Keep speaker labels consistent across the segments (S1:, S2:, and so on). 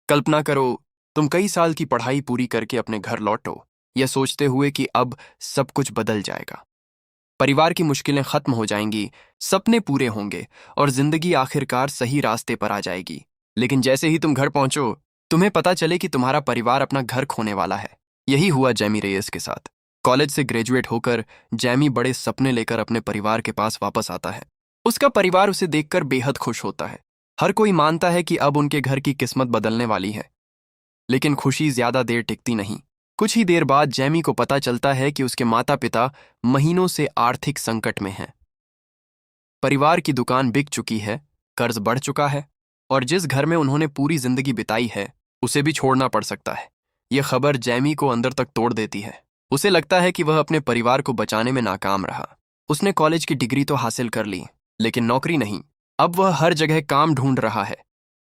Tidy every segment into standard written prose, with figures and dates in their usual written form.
S1: कल्पना करो, तुम कई साल की पढ़ाई पूरी करके अपने घर लौटो, यह सोचते हुए कि अब सब कुछ बदल जाएगा। परिवार की मुश्किलें खत्म हो जाएंगी, सपने पूरे होंगे और जिंदगी आखिरकार सही रास्ते पर आ जाएगी। लेकिन जैसे ही तुम घर पहुंचो, तुम्हें पता चले कि तुम्हारा परिवार अपना घर खोने वाला है। यही हुआ जैमी रेयस के साथ। कॉलेज से ग्रेजुएट होकर जैमी बड़े सपने लेकर अपने परिवार के पास वापस आता है। उसका परिवार उसे देखकर बेहद खुश होता है। हर कोई मानता है कि अब उनके घर की किस्मत बदलने वाली है। लेकिन खुशी ज्यादा देर टिकती नहीं। कुछ ही देर बाद जैमी को पता चलता है कि उसके माता पिता महीनों से आर्थिक संकट में हैं। परिवार की दुकान बिक चुकी है, कर्ज बढ़ चुका है और जिस घर में उन्होंने पूरी जिंदगी बिताई है उसे भी छोड़ना पड़ सकता है। यह खबर जैमी को अंदर तक तोड़ देती है। उसे लगता है कि वह अपने परिवार को बचाने में नाकाम रहा। उसने कॉलेज की डिग्री तो हासिल कर ली, लेकिन नौकरी नहीं। अब वह हर जगह काम ढूंढ रहा है,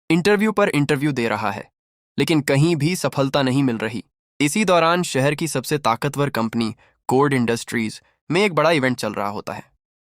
S1: इंटरव्यू पर इंटरव्यू दे रहा है, लेकिन कहीं भी सफलता नहीं मिल रही। इसी दौरान शहर की सबसे ताकतवर कंपनी कोर्ड इंडस्ट्रीज में एक बड़ा इवेंट चल रहा होता है।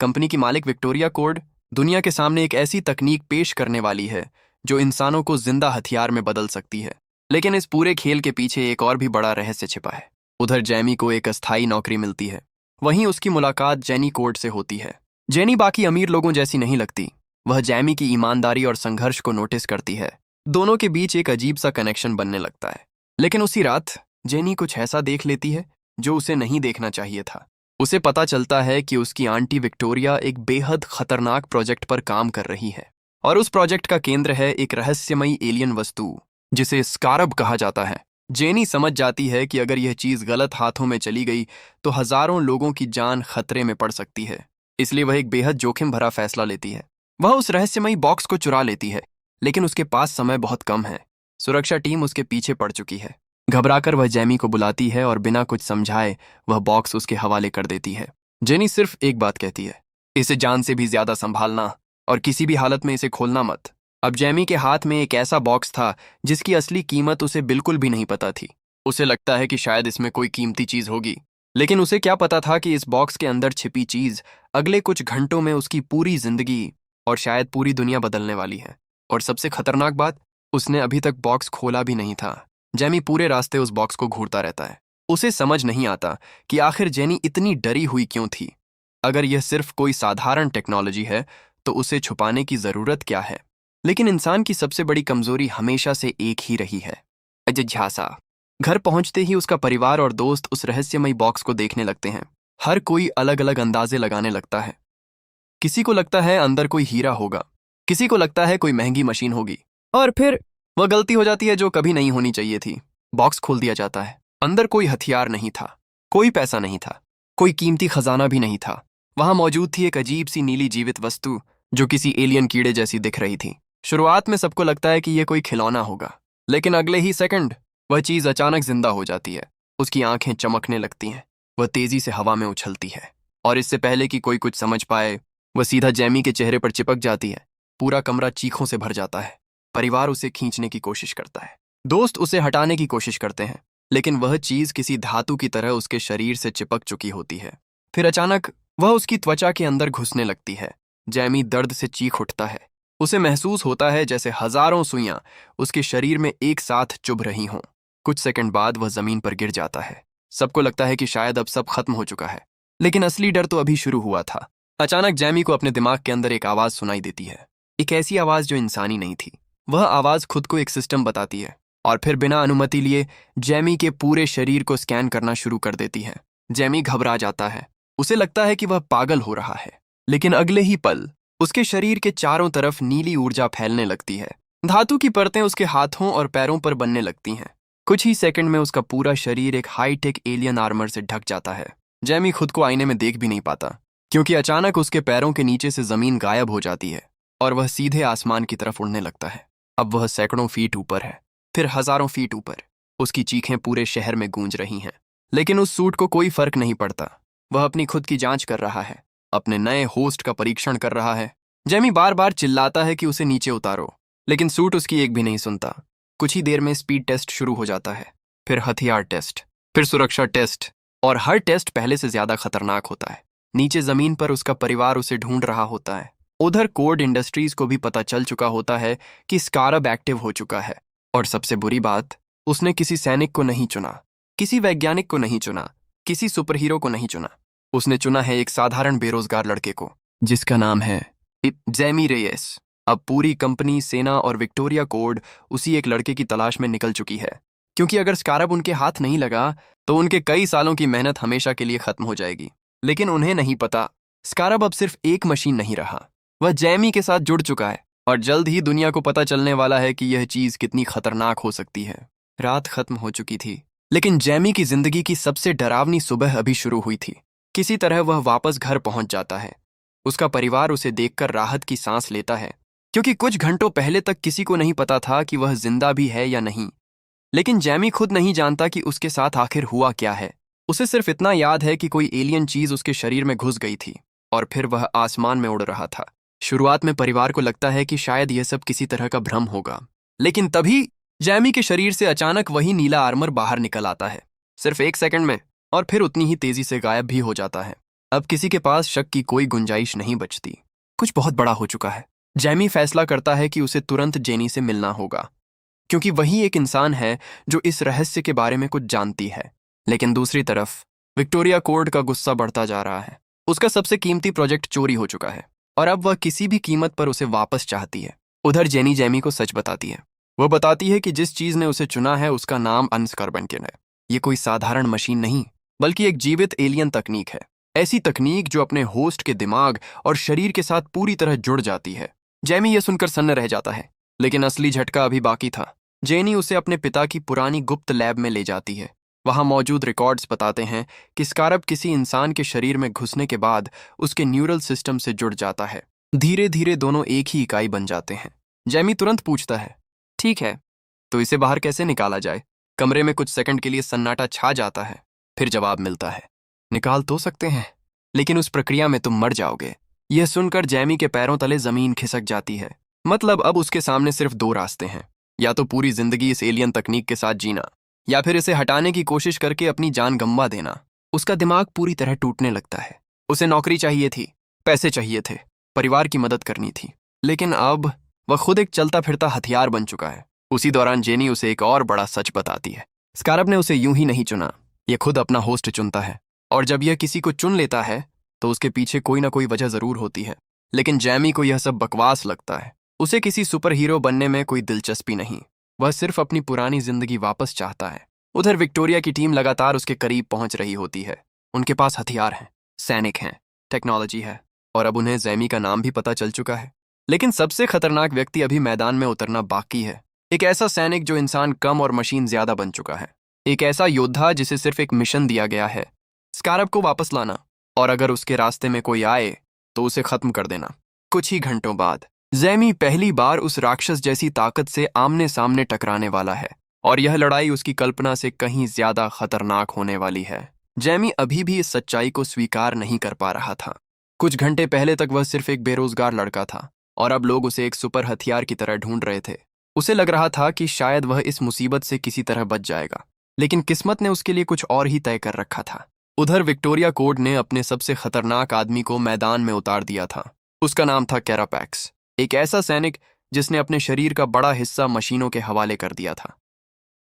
S1: कंपनी की मालिक विक्टोरिया कोर्ड दुनिया के सामने एक ऐसी तकनीक पेश करने वाली है जो इंसानों को जिंदा हथियार में बदल सकती है। लेकिन इस पूरे खेल के पीछे एक और भी बड़ा रहस्य छिपा है। उधर जैमी को एक अस्थायी नौकरी मिलती है, वहीं उसकी मुलाकात जेनी कोर्ड से होती है। जेनी बाकी अमीर लोगों जैसी नहीं लगती। वह जैमी की ईमानदारी और संघर्ष को नोटिस करती है। दोनों के बीच एक अजीब सा कनेक्शन बनने लगता है। लेकिन उसी रात जेनी कुछ ऐसा देख लेती है जो उसे नहीं देखना चाहिए था। उसे पता चलता है कि उसकी आंटी विक्टोरिया एक बेहद खतरनाक प्रोजेक्ट पर काम कर रही है और उस प्रोजेक्ट का केंद्र है एक रहस्यमयी एलियन वस्तु जिसे स्कारब कहा जाता है। जेनी समझ जाती है कि अगर यह चीज गलत हाथों में चली गई तो हजारों लोगों की जान खतरे में पड़ सकती है। इसलिए वह एक बेहद जोखिम भरा फैसला लेती है। वह उस रहस्यमयी बॉक्स को चुरा लेती है, लेकिन उसके पास समय बहुत कम है। सुरक्षा टीम उसके पीछे पड़ चुकी है। घबराकर वह जैमी को बुलाती है और बिना कुछ समझाए वह बॉक्स उसके हवाले कर देती है। जेनी सिर्फ एक बात कहती है, इसे जान से भी ज्यादा संभालना और किसी भी हालत में इसे खोलना मत। अब जैमी के हाथ में एक ऐसा बॉक्स था जिसकी असली कीमत उसे बिल्कुल भी नहीं पता थी। उसे लगता है कि शायद इसमें कोई कीमती चीज होगी, लेकिन उसे क्या पता था कि इस बॉक्स के अंदर छिपी चीज अगले कुछ घंटों में उसकी पूरी जिंदगी और शायद पूरी दुनिया बदलने वाली है। और सबसे खतरनाक बात, उसने अभी तक बॉक्स खोला भी नहीं था। जैमी पूरे रास्ते उस बॉक्स को घूरता रहता है। उसे समझ नहीं आता कि आखिर जेनी इतनी डरी हुई क्यों थी। अगर यह सिर्फ कोई साधारण टेक्नोलॉजी है तो उसे छुपाने की जरूरत क्या है। लेकिन इंसान की सबसे बड़ी कमजोरी हमेशा से एक ही रही है, जिज्ञासा। घर पहुंचते ही उसका परिवार और दोस्त उस रहस्यमयी बॉक्स को देखने लगते हैं। हर कोई अलग अलग अंदाजे लगाने लगता है। किसी को लगता है अंदर कोई हीरा होगा, किसी को लगता है कोई महंगी मशीन होगी, और फिर वह गलती हो जाती है जो कभी नहीं होनी चाहिए थी। बॉक्स खोल दिया जाता है। अंदर कोई हथियार नहीं था, कोई पैसा नहीं था, कोई कीमती खजाना भी नहीं था। वहां मौजूद थी एक अजीब सी नीली जीवित वस्तु जो किसी एलियन कीड़े जैसी दिख रही थी। शुरुआत में सबको लगता है कि यह कोई खिलौना होगा, लेकिन अगले ही सेकंड वह चीज अचानक जिंदा हो जाती है। उसकी आंखें चमकने लगती हैं, वह तेजी से हवा में उछलती है और इससे पहले कि कोई कुछ समझ पाए वह सीधा जैमी के चेहरे पर चिपक जाती है। पूरा कमरा चीखों से भर जाता है। परिवार उसे खींचने की कोशिश करता है, दोस्त उसे हटाने की कोशिश करते हैं, लेकिन वह चीज किसी धातु की तरह उसके शरीर से चिपक चुकी होती है। फिर अचानक वह उसकी त्वचा के अंदर घुसने लगती है। जैमी दर्द से चीख उठता है। उसे महसूस होता है जैसे हजारों सुइयां उसके शरीर में एक साथ चुभ रही हों। कुछ सेकंड बाद वह जमीन पर गिर जाता है। सबको लगता है कि शायद अब सब खत्म हो चुका है, लेकिन असली डर तो अभी शुरू हुआ था। अचानक जैमी को अपने दिमाग के अंदर एक आवाज सुनाई देती है, एक ऐसी आवाज जो इंसानी नहीं थी। वह आवाज खुद को एक सिस्टम बताती है और फिर बिना अनुमति लिए जैमी के पूरे शरीर को स्कैन करना शुरू कर देती है। जैमी घबरा जाता है। उसे लगता है कि वह पागल हो रहा है, लेकिन अगले ही पल उसके शरीर के चारों तरफ नीली ऊर्जा फैलने लगती है। धातु की परतें उसके हाथों और पैरों पर बनने लगती हैं। कुछ ही सेकंड में उसका पूरा शरीर एक हाईटेक एलियन आर्मर से ढक जाता है। जैमी खुद को आईने में देख भी नहीं पाता, क्योंकि अचानक उसके पैरों के नीचे से जमीन गायब हो जाती है और वह सीधे आसमान की तरफ उड़ने लगता है। अब वह सैकड़ों फीट ऊपर है, फिर हजारों फीट ऊपर। उसकी चीखें पूरे शहर में गूंज रही हैं, लेकिन उस सूट को कोई फर्क नहीं पड़ता। वह अपनी खुद की जांच कर रहा है, अपने नए होस्ट का परीक्षण कर रहा है। जैमी बार बार चिल्लाता है कि उसे नीचे उतारो, लेकिन सूट उसकी एक भी नहीं सुनता। कुछ ही देर में स्पीड टेस्ट शुरू हो जाता है, फिर हथियार टेस्ट, फिर सुरक्षा टेस्ट, और हर टेस्ट पहले से ज्यादा खतरनाक होता है। नीचे जमीन पर उसका परिवार उसे ढूंढ रहा होता है। उधर कोर्ड इंडस्ट्रीज को भी पता चल चुका होता है कि स्कारब एक्टिव हो चुका है। और सबसे बुरी बात, उसने किसी सैनिक को नहीं चुना, किसी वैज्ञानिक को नहीं चुना, किसी सुपरहीरो को नहीं चुना। उसने चुना है एक साधारण बेरोजगार लड़के को, जिसका नाम है जेमी रेयस। अब पूरी कंपनी, सेना और विक्टोरिया कोड उसी एक लड़के की तलाश में निकल चुकी है, क्योंकि अगर स्कारब उनके हाथ नहीं लगा तो उनके कई सालों की मेहनत हमेशा के लिए खत्म हो जाएगी। लेकिन उन्हें नहीं पता, स्कारब अब सिर्फ एक मशीन नहीं रहा, वह जेमी के साथ जुड़ चुका है और जल्द ही दुनिया को पता चलने वाला है कि यह चीज कितनी खतरनाक हो सकती है। रात खत्म हो चुकी थी, लेकिन जेमी की जिंदगी की सबसे डरावनी सुबह अभी शुरू हुई थी। किसी तरह वह वापस घर पहुंच जाता है। उसका परिवार उसे देखकर राहत की सांस लेता है, क्योंकि कुछ घंटों पहले तक किसी को नहीं पता था कि वह जिंदा भी है या नहीं। लेकिन जेमी खुद नहीं जानता कि उसके साथ आखिर हुआ क्या है। उसे सिर्फ इतना याद है कि कोई एलियन चीज उसके शरीर में घुस गई थी और फिर वह आसमान में उड़ रहा था। शुरुआत में परिवार को लगता है कि शायद यह सब किसी तरह का भ्रम होगा, लेकिन तभी जेमी के शरीर से अचानक वही नीला आर्मर बाहर निकल आता है, सिर्फ 1 सेकंड में, और फिर उतनी ही तेजी से गायब भी हो जाता है। अब किसी के पास शक की कोई गुंजाइश नहीं बचती। कुछ बहुत बड़ा हो चुका है। जेमी फैसला करता है कि उसे तुरंत जेनी से मिलना होगा, क्योंकि वही एक इंसान है जो इस रहस्य के बारे में कुछ जानती है। लेकिन दूसरी तरफ विक्टोरिया कोड का गुस्सा बढ़ता जा रहा है। उसका सबसे कीमती प्रोजेक्ट चोरी हो चुका है और अब वह किसी भी कीमत पर उसे वापस चाहती है। उधर जेनी जेमी को सच बताती है। वह बताती है कि जिस चीज ने उसे चुना है उसका नाम अनस्कारबनकिन है। ये कोई साधारण मशीन नहीं, बल्कि एक जीवित एलियन तकनीक है। ऐसी तकनीक जो अपने होस्ट के दिमाग और शरीर के साथ पूरी तरह जुड़ जाती है। जेमी यह सुनकर सन्न रह जाता है, लेकिन असली झटका अभी बाकी था। जेनी उसे अपने पिता की पुरानी गुप्त लैब में ले जाती है। वहां मौजूद रिकॉर्ड्स बताते हैं कि स्कारब किसी इंसान के शरीर में घुसने के बाद उसके न्यूरल सिस्टम से जुड़ जाता है। धीरे धीरे दोनों एक ही इकाई बन जाते हैं। जेमी तुरंत पूछता है, ठीक है, तो इसे बाहर कैसे निकाला जाए? कमरे में कुछ सेकंड के लिए सन्नाटा छा जाता है। फिर जवाब मिलता है, निकाल तो सकते हैं, लेकिन उस प्रक्रिया में तुम मर जाओगे। यह सुनकर जेमी के पैरों तले जमीन खिसक जाती है। मतलब अब उसके सामने सिर्फ 2 रास्ते हैं, या तो पूरी जिंदगी इस एलियन तकनीक के साथ जीना, या फिर इसे हटाने की कोशिश करके अपनी जान गंवा देना। उसका दिमाग पूरी तरह टूटने लगता है। उसे नौकरी चाहिए थी, पैसे चाहिए थे, परिवार की मदद करनी थी, लेकिन अब वह खुद एक चलता फिरता हथियार बन चुका है। उसी दौरान जेनी उसे एक और बड़ा सच बताती है। स्कारब ने उसे यूं ही नहीं चुना, यह खुद अपना होस्ट चुनता है, और जब यह किसी को चुन लेता है तो उसके पीछे कोई ना कोई वजह जरूर होती है। लेकिन जेमी को यह सब बकवास लगता है। उसे किसी सुपर हीरो बनने में कोई दिलचस्पी नहीं, वह सिर्फ अपनी पुरानी जिंदगी वापस चाहता है। उधर विक्टोरिया की टीम लगातार उसके करीब पहुंच रही होती है। उनके पास हथियार हैं, सैनिक हैं, टेक्नोलॉजी है, और अब उन्हें जेमी का नाम भी पता चल चुका है। लेकिन सबसे खतरनाक व्यक्ति अभी मैदान में उतरना बाकी है। एक ऐसा सैनिक जो इंसान कम और मशीन ज्यादा बन चुका है। एक ऐसा योद्धा जिसे सिर्फ एक मिशन दिया गया है, स्कारब को वापस लाना, और अगर उसके रास्ते में कोई आए तो उसे खत्म कर देना। कुछ ही घंटों बाद जेमी पहली बार उस राक्षस जैसी ताकत से आमने सामने टकराने वाला है, और यह लड़ाई उसकी कल्पना से कहीं ज्यादा खतरनाक होने वाली है। जेमी अभी भी इस सच्चाई को स्वीकार नहीं कर पा रहा था। कुछ घंटे पहले तक वह सिर्फ एक बेरोजगार लड़का था, और अब लोग उसे एक सुपर हथियार की तरह ढूंढ रहे थे। उसे लग रहा था कि शायद वह इस मुसीबत से किसी तरह बच जाएगा, लेकिन किस्मत ने उसके लिए कुछ और ही तय कर रखा था। उधर विक्टोरिया कोड ने अपने सबसे खतरनाक आदमी को मैदान में उतार दिया था। उसका नाम था कैरापैक्स, एक ऐसा सैनिक जिसने अपने शरीर का बड़ा हिस्सा मशीनों के हवाले कर दिया था।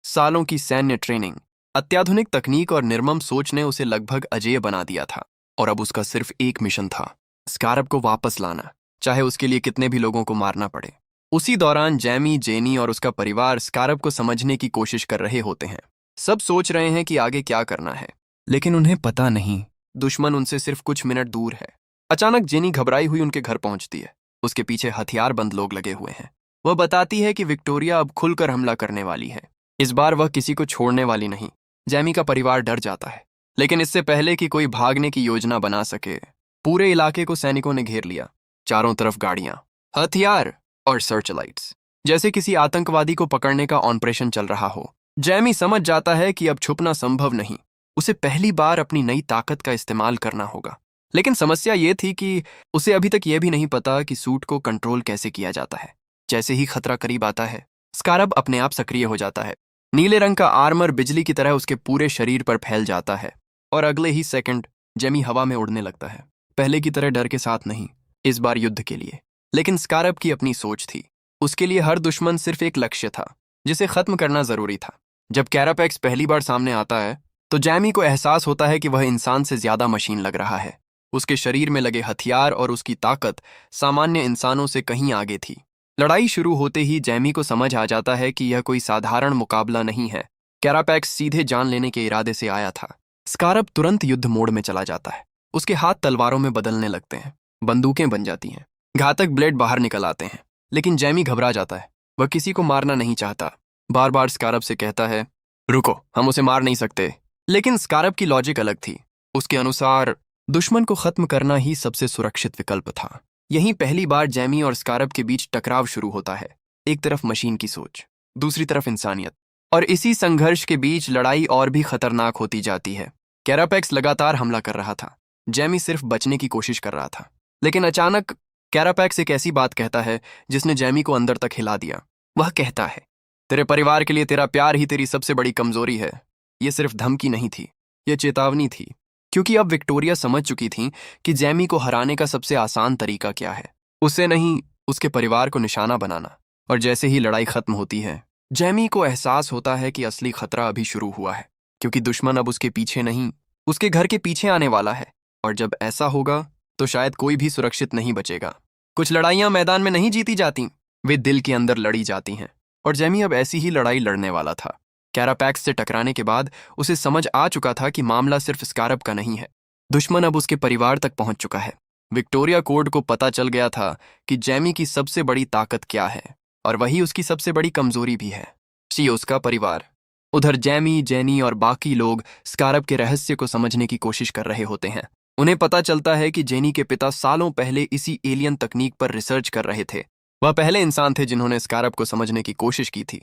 S1: सालों की सैन्य ट्रेनिंग, अत्याधुनिक तकनीक और निर्मम सोच ने उसे लगभग अजेय बना दिया था, और अब उसका सिर्फ एक मिशन था, स्कारब को वापस लाना, चाहे उसके लिए कितने भी लोगों को मारना पड़े। उसी दौरान जेमी, जेनी और उसका परिवार स्कारब को समझने की कोशिश कर रहे होते हैं। सब सोच रहे हैं कि आगे क्या करना है, लेकिन उन्हें पता नहीं, दुश्मन उनसे सिर्फ कुछ मिनट दूर है। अचानक जेनी घबराई हुई उनके घर पहुंचती है। उसके पीछे हथियारबंद लोग लगे हुए हैं। वह बताती है कि विक्टोरिया अब खुलकर हमला करने वाली है। इस बार वह किसी को छोड़ने वाली नहीं। जेमी का परिवार डर जाता है, लेकिन इससे पहले कि कोई भागने की योजना बना सके, पूरे इलाके को सैनिकों ने घेर लिया। चारों तरफ गाड़ियां, हथियार और सर्च लाइट्स, जैसे किसी आतंकवादी को पकड़ने का ऑपरेशन चल रहा हो। जेमी समझ जाता है कि अब छुपना संभव नहीं। उसे पहली बार अपनी नई ताकत का इस्तेमाल करना होगा। लेकिन समस्या ये थी कि उसे अभी तक यह भी नहीं पता कि सूट को कंट्रोल कैसे किया जाता है। जैसे ही खतरा करीब आता है, स्कारब अपने आप सक्रिय हो जाता है। नीले रंग का आर्मर बिजली की तरह उसके पूरे शरीर पर फैल जाता है, और अगले ही सेकंड जेमी हवा में उड़ने लगता है। पहले की तरह डर के साथ नहीं, इस बार युद्ध के लिए। लेकिन स्कारब की अपनी सोच थी। उसके लिए हर दुश्मन सिर्फ एक लक्ष्य था, जिसे खत्म करना जरूरी था। जब कैरापेक्स पहली बार सामने आता है तो जैमी को एहसास होता है कि वह इंसान से ज्यादा मशीन लग रहा है। उसके शरीर में लगे हथियार और उसकी ताकत सामान्य इंसानों से कहीं आगे थी। लड़ाई शुरू होते ही जैमी को समझ आ जाता है कि यह कोई साधारण मुकाबला नहीं है। कैरापेक्स सीधे जान लेने के इरादे से आया था। स्कारब तुरंत युद्ध मोड में चला जाता है। उसके हाथ तलवारों में बदलने लगते हैं, बंदूकें बन जाती हैं, घातक ब्लेड बाहर निकल आते हैं। लेकिन जैमी घबरा जाता है। वह किसी को मारना नहीं चाहता। बार बार स्कारब से कहता है, रुको, हम उसे मार नहीं सकते। लेकिन स्कारब की लॉजिक अलग थी। उसके अनुसार दुश्मन को खत्म करना ही सबसे सुरक्षित विकल्प था। यहीं पहली बार जैमी और स्कारब के बीच टकराव शुरू होता है। एक तरफ मशीन की सोच, दूसरी तरफ इंसानियत, और इसी संघर्ष के बीच लड़ाई और भी खतरनाक होती जाती है। कैरापेक्स लगातार हमला कर रहा था। जैमी सिर्फ बचने की कोशिश कर रहा था। लेकिन अचानक कैरापेक्स एक ऐसी बात कहता है जिसने जैमी को अंदर तक हिला दिया। वह कहता है, तेरे परिवार के लिए तेरा प्यार ही तेरी सबसे बड़ी कमजोरी है। यह सिर्फ धमकी नहीं थी, यह चेतावनी थी। क्योंकि अब विक्टोरिया समझ चुकी थी कि जैमी को हराने का सबसे आसान तरीका क्या है। उसे नहीं, उसके परिवार को निशाना बनाना। और जैसे ही लड़ाई खत्म होती है, जैमी को एहसास होता है कि असली खतरा अभी शुरू हुआ है। क्योंकि दुश्मन अब उसके पीछे नहीं, उसके घर के पीछे आने वाला है। और जब ऐसा होगा तो शायद कोई भी सुरक्षित नहीं बचेगा। कुछ लड़ाइयां मैदान में नहीं जीती जाती, वे दिल के अंदर लड़ी जाती हैं। और जैमी अब ऐसी ही लड़ाई लड़ने वाला था। कैरापेक्स से टकराने के बाद उसे समझ आ चुका था कि मामला सिर्फ स्कारब का नहीं है। दुश्मन अब उसके परिवार तक पहुंच चुका है। विक्टोरिया कोर्ट को पता चल गया था कि जैमी की सबसे बड़ी ताकत क्या है, और वही उसकी सबसे बड़ी कमजोरी भी है, उसका परिवार। उधर जैमी, जेनी और बाकी लोग स्कारब के रहस्य को समझने की कोशिश कर रहे होते हैं। उन्हें पता चलता है कि जेनी के पिता सालों पहले इसी एलियन तकनीक पर रिसर्च कर रहे थे। वह पहले इंसान थे जिन्होंने स्कारब को समझने की कोशिश की थी,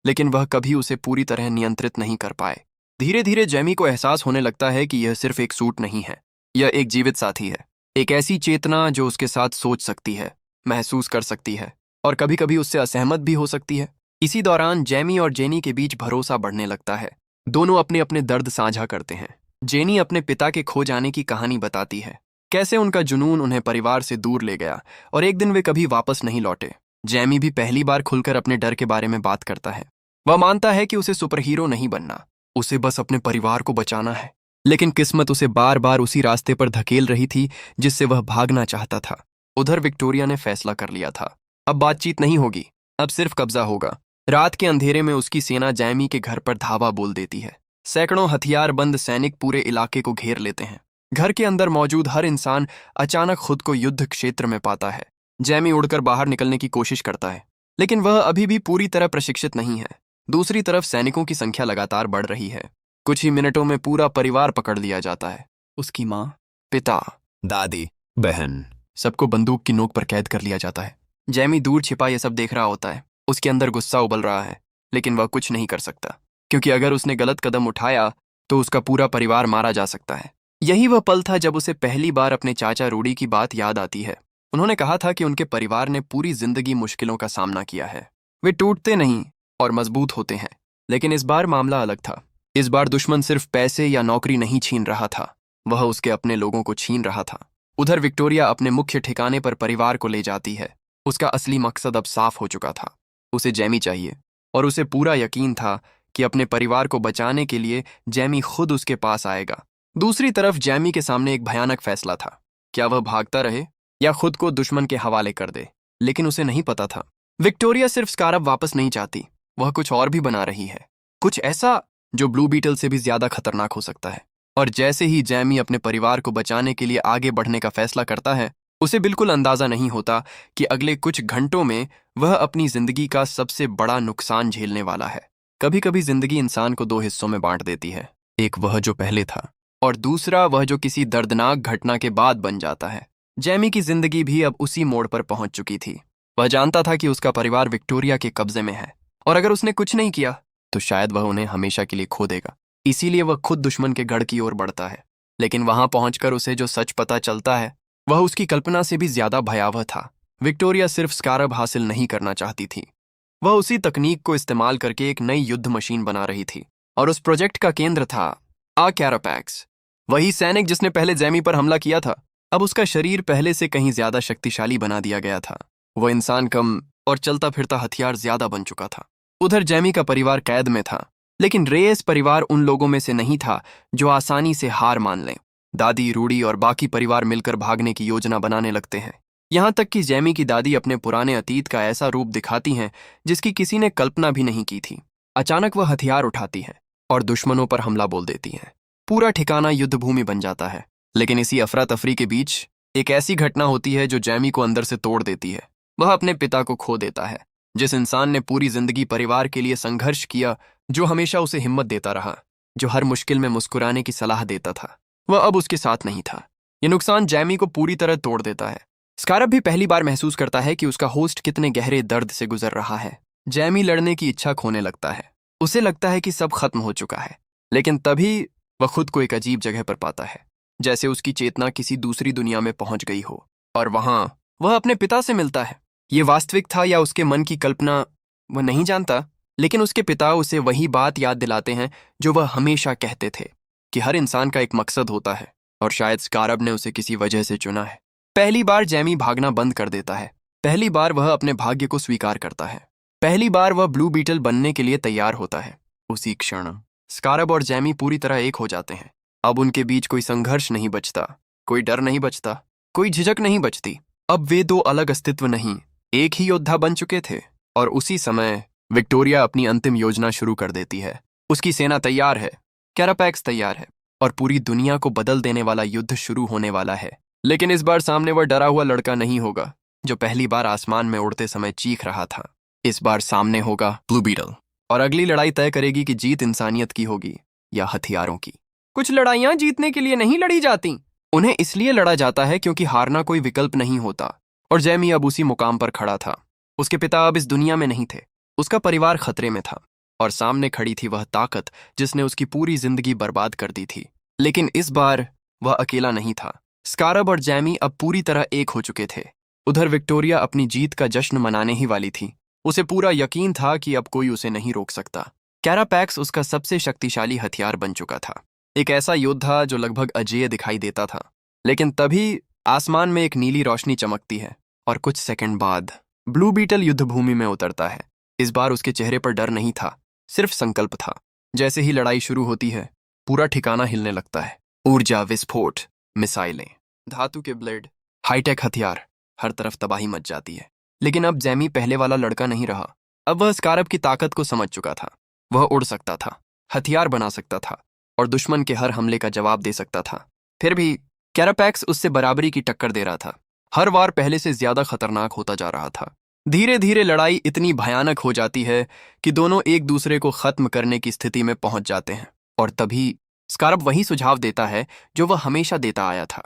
S1: लेकिन वह कभी उसे पूरी तरह नियंत्रित नहीं कर पाए। धीरे धीरे जैमी को एहसास होने लगता है कि यह सिर्फ एक सूट नहीं है, यह एक जीवित साथी है। एक ऐसी चेतना जो उसके साथ सोच सकती है, महसूस कर सकती है, और कभी कभी उससे असहमत भी हो सकती है। इसी दौरान जैमी और जेनी के बीच भरोसा बढ़ने लगता है। दोनों अपने अपने दर्द साझा करते हैं। जेनी अपने पिता के खो जाने की कहानी बताती है, कैसे उनका जुनून उन्हें परिवार से दूर ले गया और एक दिन वे कभी वापस नहीं लौटे। जैमी भी पहली बार खुलकर अपने डर के बारे में बात करता है। वह मानता है कि उसे सुपरहीरो नहीं बनना, उसे बस अपने परिवार को बचाना है। लेकिन किस्मत उसे बार बार उसी रास्ते पर धकेल रही थी जिससे वह भागना चाहता था। उधर विक्टोरिया ने फैसला कर लिया था, अब बातचीत नहीं होगी, अब सिर्फ कब्जा होगा। रात के अंधेरे में उसकी सेना जैमी के घर पर धावा बोल देती है। सैकड़ों हथियारबंद सैनिक पूरे इलाके को घेर लेते हैं। घर के अंदर मौजूद हर इंसान अचानक खुद को युद्ध क्षेत्र में पाता है। जैमी उड़कर बाहर निकलने की कोशिश करता है, लेकिन वह अभी भी पूरी तरह प्रशिक्षित नहीं है। दूसरी तरफ सैनिकों की संख्या लगातार बढ़ रही है। कुछ ही मिनटों में पूरा परिवार पकड़ लिया जाता है। उसकी माँ, पिता, दादी, बहन, सबको बंदूक की नोक पर कैद कर लिया जाता है। जैमी दूर छिपा यह सब देख रहा होता है। उसके अंदर गुस्सा उबल रहा है, लेकिन वह कुछ नहीं कर सकता, क्योंकि अगर उसने गलत कदम उठाया तो उसका पूरा परिवार मारा जा सकता है। यही वह पल था जब उसे पहली बार अपने चाचा रूडी की बात याद आती है। उन्होंने कहा था कि उनके परिवार ने पूरी जिंदगी मुश्किलों का सामना किया है। वे टूटते नहीं और मजबूत होते हैं। लेकिन इस बार मामला अलग था। इस बार दुश्मन सिर्फ पैसे या नौकरी नहीं छीन रहा था, वह उसके अपने लोगों को छीन रहा था। उधर विक्टोरिया अपने मुख्य ठिकाने पर परिवार को ले जाती है। उसका असली मकसद अब साफ हो चुका था। उसे जैमी चाहिए, और उसे पूरा यकीन था कि अपने परिवार को बचाने के लिए जैमी खुद उसके पास आएगा। दूसरी तरफ जैमी के सामने एक भयानक फैसला था। क्या वह भागता रहे या खुद को दुश्मन के हवाले कर दे? लेकिन उसे नहीं पता था, विक्टोरिया सिर्फ स्कारब वापस नहीं चाहती, वह कुछ और भी बना रही है, कुछ ऐसा जो ब्लू बीटल से भी ज्यादा खतरनाक हो सकता है। और जैसे ही जैमी अपने परिवार को बचाने के लिए आगे बढ़ने का फैसला करता है, उसे बिल्कुल अंदाजा नहीं होता कि अगले कुछ घंटों में वह अपनी जिंदगी का सबसे बड़ा नुकसान झेलने वाला है। कभी कभी जिंदगी इंसान को दो हिस्सों में बांट देती है, एक वह जो पहले था और दूसरा वह जो किसी दर्दनाक घटना के बाद बन जाता है। जैमी की जिंदगी भी अब उसी मोड़ पर पहुंच चुकी थी। वह जानता था कि उसका परिवार विक्टोरिया के कब्जे में है, और अगर उसने कुछ नहीं किया तो शायद वह उन्हें हमेशा के लिए खो देगा। इसीलिए वह खुद दुश्मन के गढ़ की ओर बढ़ता है। लेकिन वहां पहुंचकर उसे जो सच पता चलता है वह उसकी कल्पना से भी ज्यादा भयावह था। विक्टोरिया सिर्फ स्कारब हासिल नहीं करना चाहती थी, वह उसी तकनीक को इस्तेमाल करके एक नई युद्ध मशीन बना रही थी। और उस प्रोजेक्ट का केंद्र था कैरापेक्स, वही सैनिक जिसने पहले जैमी पर हमला किया था। अब उसका शरीर पहले से कहीं ज्यादा शक्तिशाली बना दिया गया था। वह इंसान कम और चलता फिरता हथियार ज्यादा बन चुका था। उधर जैमी का परिवार कैद में था, लेकिन रेयस परिवार उन लोगों में से नहीं था जो आसानी से हार मान लें। दादी, रूडी और बाकी परिवार मिलकर भागने की योजना बनाने लगते हैं। यहां तक कि जैमी की दादी अपने पुराने अतीत का ऐसा रूप दिखाती हैं जिसकी किसी ने कल्पना भी नहीं की थी। अचानक वह हथियार उठाती हैं और दुश्मनों पर हमला बोल देती हैं। पूरा ठिकाना युद्ध भूमि बन जाता है। लेकिन इसी अफरा तफरी के बीच एक ऐसी घटना होती है जो जैमी को अंदर से तोड़ देती है। वह अपने पिता को खो देता है, जिस इंसान ने पूरी जिंदगी परिवार के लिए संघर्ष किया, जो हमेशा उसे हिम्मत देता रहा, जो हर मुश्किल में मुस्कुराने की सलाह देता था। वह अब उसके साथ नहीं था। यह नुकसान जैमी को पूरी तरह तोड़ देता है। स्कारब भी पहली बार महसूस करता है कि उसका होस्ट कितने गहरे दर्द से गुजर रहा है। जैमी लड़ने की इच्छा खोने लगता है। उसे लगता है कि सब खत्म हो चुका है, लेकिन तभी वह खुद को एक अजीब जगह पर पाता है, जैसे उसकी चेतना किसी दूसरी दुनिया में पहुंच गई हो। और वहां वह अपने पिता से मिलता है। ये वास्तविक था या उसके मन की कल्पना, वह नहीं जानता, लेकिन उसके पिता उसे वही बात याद दिलाते हैं जो वह हमेशा कहते थे, कि हर इंसान का एक मकसद होता है, और शायद स्कारब ने उसे किसी वजह से चुना है। पहली बार जैमी भागना बंद कर देता है। पहली बार वह अपने भाग्य को स्वीकार करता है। पहली बार वह ब्लू बीटल बनने के लिए तैयार होता है। उसी क्षण स्कारब और जैमी पूरी तरह एक हो जाते हैं। अब उनके बीच कोई संघर्ष नहीं बचता, कोई डर नहीं बचता, कोई झिझक नहीं बचती। अब वे दो अलग अस्तित्व नहीं, एक ही योद्धा बन चुके थे। और उसी समय विक्टोरिया अपनी अंतिम योजना शुरू कर देती है। उसकी सेना तैयार है, कैरापैक्स तैयार है, और पूरी दुनिया को बदल देने वाला युद्ध शुरू होने वाला है। लेकिन इस बार सामने वह डरा हुआ लड़का नहीं होगा जो पहली बार आसमान में उड़ते समय चीख रहा था। इस बार सामने होगा ब्लू बीटल, और अगली लड़ाई तय करेगी कि जीत इंसानियत की होगी या हथियारों की। कुछ लड़ाइयां जीतने के लिए नहीं लड़ी जाती, उन्हें इसलिए लड़ा जाता है क्योंकि हारना कोई विकल्प नहीं होता। और जैमी अब उसी मुकाम पर खड़ा था। उसके पिता अब इस दुनिया में नहीं थे, उसका परिवार खतरे में था, और सामने खड़ी थी वह ताकत जिसने उसकी पूरी जिंदगी बर्बाद कर दी थी। लेकिन इस बार वह अकेला नहीं था। स्कारब और जैमी अब पूरी तरह एक हो चुके थे। उधर विक्टोरिया अपनी जीत का जश्न मनाने ही वाली थी। उसे पूरा यकीन था कि अब कोई उसे नहीं रोक सकता। कैरापैक्स उसका सबसे शक्तिशाली हथियार बन चुका था, एक ऐसा योद्धा जो लगभग अजेय दिखाई देता था। लेकिन तभी आसमान में एक नीली रोशनी चमकती है, और कुछ सेकंड बाद ब्लू बीटल युद्ध भूमि में उतरता है। इस बार उसके चेहरे पर डर नहीं था, सिर्फ संकल्प था। जैसे ही लड़ाई शुरू होती है, पूरा ठिकाना हिलने लगता है। ऊर्जा, विस्फोट, मिसाइलें, धातु के ब्लेड, हाईटेक हथियार, हर तरफ तबाही मच जाती है। लेकिन अब जैमी पहले वाला लड़का नहीं रहा। अब वह स्कारब की ताकत को समझ चुका था। वह उड़ सकता था, हथियार बना सकता था, और दुश्मन के हर हमले का जवाब दे सकता था। फिर भी कैरापैक्स उससे बराबरी की टक्कर दे रहा था। हर वार पहले से ज्यादा खतरनाक होता जा रहा था। धीरे धीरे लड़ाई इतनी भयानक हो जाती है कि दोनों एक दूसरे को खत्म करने की स्थिति में पहुंच जाते हैं। और तभी स्कारब वही सुझाव देता है जो वह हमेशा देता आया था,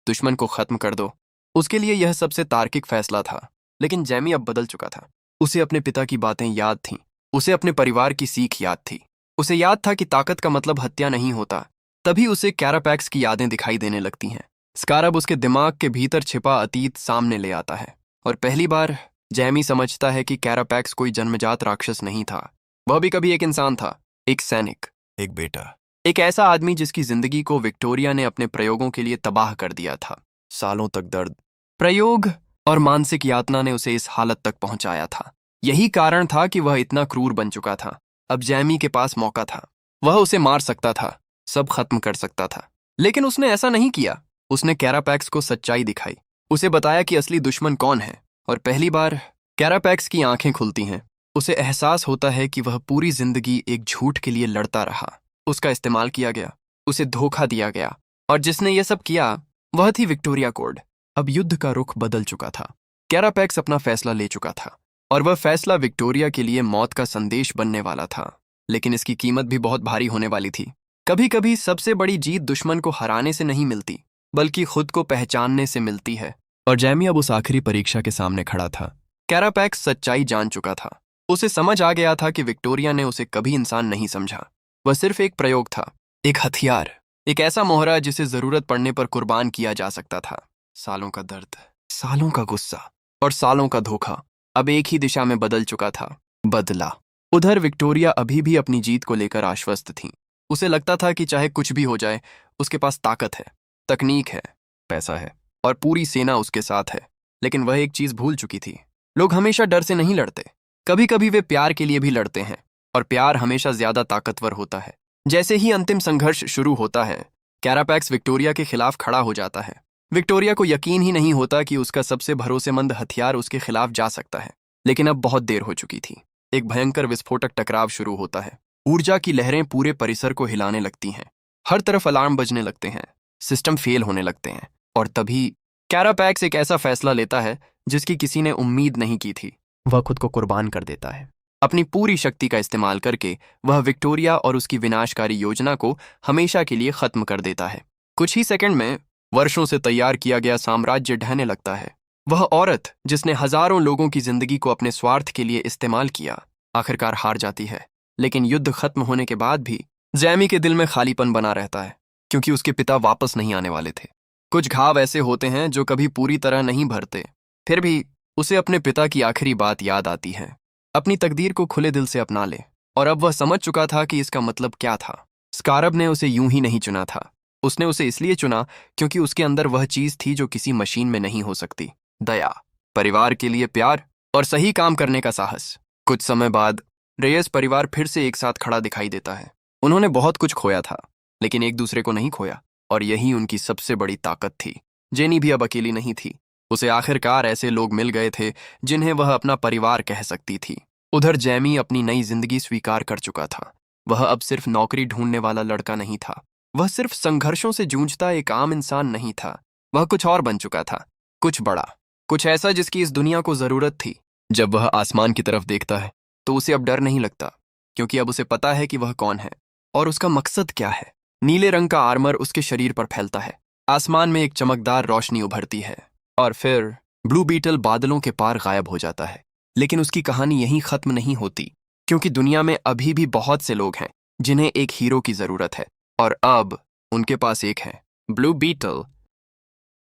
S1: दुश्मन को खत्म कर दो। उसके लिए यह सबसे तार्किक फैसला था। लेकिन जैमी अब बदल चुका था। उसे अपने पिता की बातें याद थीं, उसे अपने परिवार की सीख याद थी, उसे याद था कि ताकत का मतलब हत्या नहीं होता। तभी उसे कैरापैक्स की यादें दिखाई देने लगती हैं। स्कारब उसके दिमाग के भीतर छिपा अतीत सामने ले आता है, और पहली बार जैमी समझता है कि कैरापैक्स कोई जन्मजात राक्षस नहीं था। वह भी कभी एक इंसान था, एक सैनिक, एक बेटा, एक ऐसा आदमी जिसकी जिंदगी को विक्टोरिया ने अपने प्रयोगों के लिए तबाह कर दिया था। सालों तक दर्द, प्रयोग और मानसिक यातना ने उसे इस हालत तक पहुंचाया था। यही कारण था कि वह इतना क्रूर बन चुका था। अब जैमी के पास मौका था। वह उसे मार सकता था, सब खत्म कर सकता था। लेकिन उसने ऐसा नहीं किया। उसने कैरापैक्स को सच्चाई दिखाई, उसे बताया कि असली दुश्मन कौन है। और पहली बार कैरापैक्स की आंखें खुलती हैं। उसे एहसास होता है कि वह पूरी जिंदगी एक झूठ के लिए लड़ता रहा। उसका इस्तेमाल किया गया, उसे धोखा दिया गया, और जिसने ये सब किया वह थी विक्टोरिया कोड। अब युद्ध का रुख बदल चुका था। कैरापैक्स अपना फैसला ले चुका था, और वह फैसला विक्टोरिया के लिए मौत का संदेश बनने वाला था। लेकिन इसकी कीमत भी बहुत भारी होने वाली थी। कभी कभी सबसे बड़ी जीत दुश्मन को हराने से नहीं मिलती, बल्कि खुद को पहचानने से मिलती है। और जैमी अब उस आखिरी परीक्षा के सामने खड़ा था। कैरापैक्स सच्चाई जान चुका था। उसे समझ आ गया था कि विक्टोरिया ने उसे कभी इंसान नहीं समझा। वह सिर्फ एक प्रयोग था, एक हथियार, एक ऐसा मोहरा जिसे जरूरत पड़ने पर कुर्बान किया जा सकता था। सालों का दर्द, सालों का गुस्सा और सालों का धोखा अब एक ही दिशा में बदल चुका था, बदला। उधर विक्टोरिया अभी भी अपनी जीत को लेकर आश्वस्त थी। उसे लगता था कि चाहे कुछ भी हो जाए, उसके पास ताकत है, तकनीक है, पैसा है, और पूरी सेना उसके साथ है। लेकिन वह एक चीज भूल चुकी थी, लोग हमेशा डर से नहीं लड़ते, कभी कभी वे प्यार के लिए भी लड़ते हैं, और प्यार हमेशा ज्यादा ताकतवर होता है। जैसे ही अंतिम संघर्ष शुरू होता है, कैरापैक्स विक्टोरिया के खिलाफ खड़ा हो जाता है। विक्टोरिया को यकीन ही नहीं होता कि उसका सबसे भरोसेमंद हथियार उसके खिलाफ जा सकता है, लेकिन अब बहुत देर हो चुकी थी। एक भयंकर विस्फोटक टकराव शुरू होता है। ऊर्जा की लहरें पूरे परिसर को हिलाने लगती हैं। हर तरफ अलार्म बजने लगते हैं, सिस्टम फेल होने लगते हैं, और तभी कैरापैक्स एक ऐसा फैसला लेता है जिसकी किसी ने उम्मीद नहीं की थी। वह खुद को कुर्बान कर देता है। अपनी पूरी शक्ति का इस्तेमाल करके वह विक्टोरिया और उसकी विनाशकारी योजना को हमेशा के लिए खत्म कर देता है। कुछ ही सेकंड में वर्षों से तैयार किया गया साम्राज्य ढहने लगता है। वह औरत जिसने हजारों लोगों की जिंदगी को अपने स्वार्थ के लिए इस्तेमाल किया, आखिरकार हार जाती है। लेकिन युद्ध खत्म होने के बाद भी जैमी के दिल में खालीपन बना रहता है, क्योंकि उसके पिता वापस नहीं आने वाले थे। कुछ घाव ऐसे होते हैं जो कभी पूरी तरह नहीं भरते, फिर भी उसे अपने पिता की आखिरी बात याद आती है। अपनी तकदीर को खुले दिल से अपना ले। और अब वह समझ चुका था कि इसका मतलब क्या था। स्कारब ने उसे यूं ही नहीं चुना था। उसने उसे इसलिए चुना क्योंकि उसके अंदर वह चीज थी जो किसी मशीन में नहीं हो सकती। दया, परिवार के लिए प्यार और सही काम करने का साहस। कुछ समय बाद रेयस परिवार फिर से एक साथ खड़ा दिखाई देता है। उन्होंने बहुत कुछ खोया था, लेकिन एक दूसरे को नहीं खोया, और यही उनकी सबसे बड़ी ताकत थी। जेनी भी अब अकेली नहीं थी। उसे आखिरकार ऐसे लोग मिल गए थे जिन्हें वह अपना परिवार कह सकती थी। उधर जैमी अपनी नई जिंदगी स्वीकार कर चुका था। वह अब सिर्फ नौकरी ढूंढने वाला लड़का नहीं था। वह सिर्फ संघर्षों से जूझता एक आम इंसान नहीं था। वह कुछ और बन चुका था, कुछ बड़ा, कुछ ऐसा जिसकी इस दुनिया को जरूरत थी। जब वह आसमान की तरफ देखता है तो उसे अब डर नहीं लगता, क्योंकि अब उसे पता है कि वह कौन है और उसका मकसद क्या है। नीले रंग का आर्मर उसके शरीर पर फैलता है। आसमान में एक चमकदार रोशनी उभरती है, और फिर ब्लू बीटल बादलों के पार गायब हो जाता है। लेकिन उसकी कहानी यहीं खत्म नहीं होती, क्योंकि दुनिया में अभी भी बहुत से लोग हैं जिन्हें एक हीरो की जरूरत है, और अब उनके पास एक है। Blue beetle